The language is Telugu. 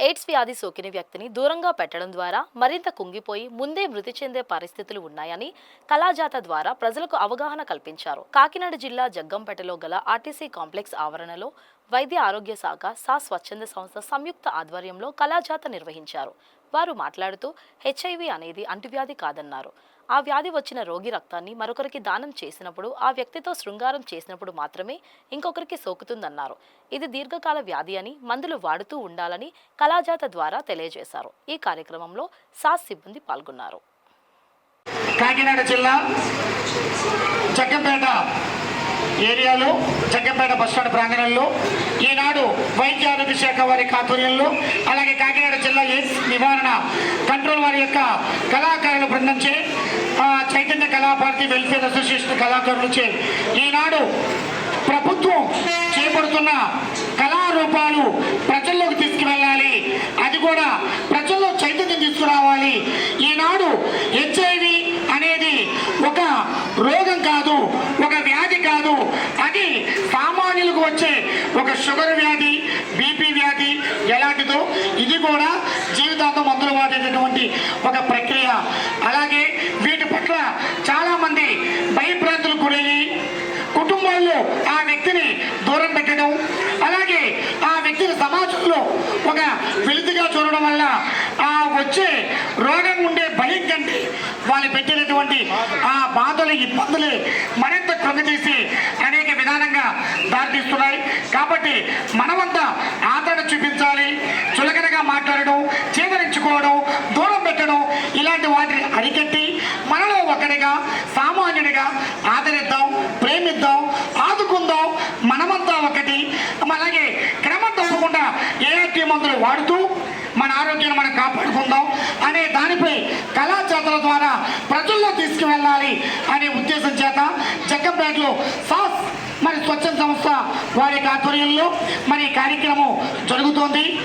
ఎయిడ్స్ వ్యాధి సోకిన వ్యక్తిని దూరంగా పెట్టడం ద్వారా మరింత కుంగిపోయి ముందే మృతి చెందే పరిస్థితులు ఉన్నాయని కళాజాత ద్వారా ప్రజలకు అవగాహన కల్పించారు. కాకినాడ జిల్లా జగ్గంపేటలో గల ఆర్టీసీ కాంప్లెక్స్ ఆవరణలో వైద్య ఆరోగ్య శాఖ స్వచ్ఛంద సంస్థ సంయుక్త ఆధ్వర్యంలో కళాజాత నిర్వహించారు. వారు మాట్లాడుతూ హెచ్ఐవి అనేది అంటువ్యాధి కాదన్నారు. ఆ వ్యాధి వచ్చిన రోగి రక్తాన్ని మరొకరికి దానం చేసినప్పుడు, ఆ వ్యక్తితో శృంగారం చేసినప్పుడు మాత్రమే ఇంకొకరికి సోకుతుందన్నారు. ఇది దీర్ఘకాల వ్యాధి అని, మందులు వాడుతూ ఉండాలని కళాజాత ద్వారా తెలియజేశారు. ఈ కార్యక్రమంలో సాస్ సిబ్బంది పాల్గొన్నారు. కాకినాడ జిల్లా జగ్గంపేట ఏరియాలో జగ్గంపేట బస్టాండ్ ప్రాంగణంలో ఈనాడు వైద్య ఆరోగ్య శాఖ వారి ఆధ్వర్యంలో, అలాగే కాకినాడ జిల్లా ఎయిడ్స్ నివారణ కంట్రోల్ వారి యొక్క కళాకారుల బృందంచే, చైతన్య కళాభారతి వెల్ఫేర్ అసోసియేషన్ కళాకారులచే ఈనాడు ప్రభుత్వం చేపడుతున్న కళారూపాలు ప్రజల్లోకి తీసుకువెళ్ళాలి, అది కూడా ప్రజల్లో చైతన్యం తీసుకురావాలి. ఈనాడు హెచ్ఐవి అనేది ఒక రోగం కాదు, ఒక వ్యాధి కాదు, అది సామాన్యులకు వచ్చే ఒక షుగర్ వ్యాధి, బీపీ వ్యాధి ఎలాంటిదో ఇది కూడా జీవితాంతం మందులు వాడేటటువంటి ఒక ప్రక్రియ. అలాగే వీటి పట్ల చాలామంది భయభ్రాంతులకు గురయ్యి కుటుంబాల్లో ఆ వ్యక్తిని దూరం పెట్టడం, అలాగే ఆ వ్యక్తిని సమాజంలో ఒక వెలితిగా చూడడం వల్ల ఆ వచ్చే రోగం ఉండే భయం కంటే వాళ్ళు పెట్టినటువంటి ఆ బాధలు, ఇబ్బందులు మరింత కృంగతీసి అనేక విధానంగా దారితీస్తున్నాయి. కాబట్టి మనమంతా ఆదరణ చూపించాలి. చులకనగా మాట్లాడడం, చేదరించుకోవడం, దూరం పెట్టడం ఇలాంటి వాటిని అరికట్టి మనలో ఒకరిగా సామాన్యుడిగా ఆదరిద్దాం, ప్రేమిద్దాం, ఆదుకుందాం. మనమంతా ఒకటి. అలాగే క్రమం తప్పకుండా ఏఆర్టీ మందులు వాడుతూ మన ఆరోగ్యాన్ని మనం కాపాడుకుందాం అనే దానిపై కళాజాతల ద్వారా ప్రజల్లో తీసుకువెళ్ళాలి అనే ఉద్దేశం చేత జగ్గంపేటలో సాస్ మరి స్వచ్ఛంద సంస్థ వారి ఆధ్వర్యంలో మరి కార్యక్రమం జరుగుతోంది.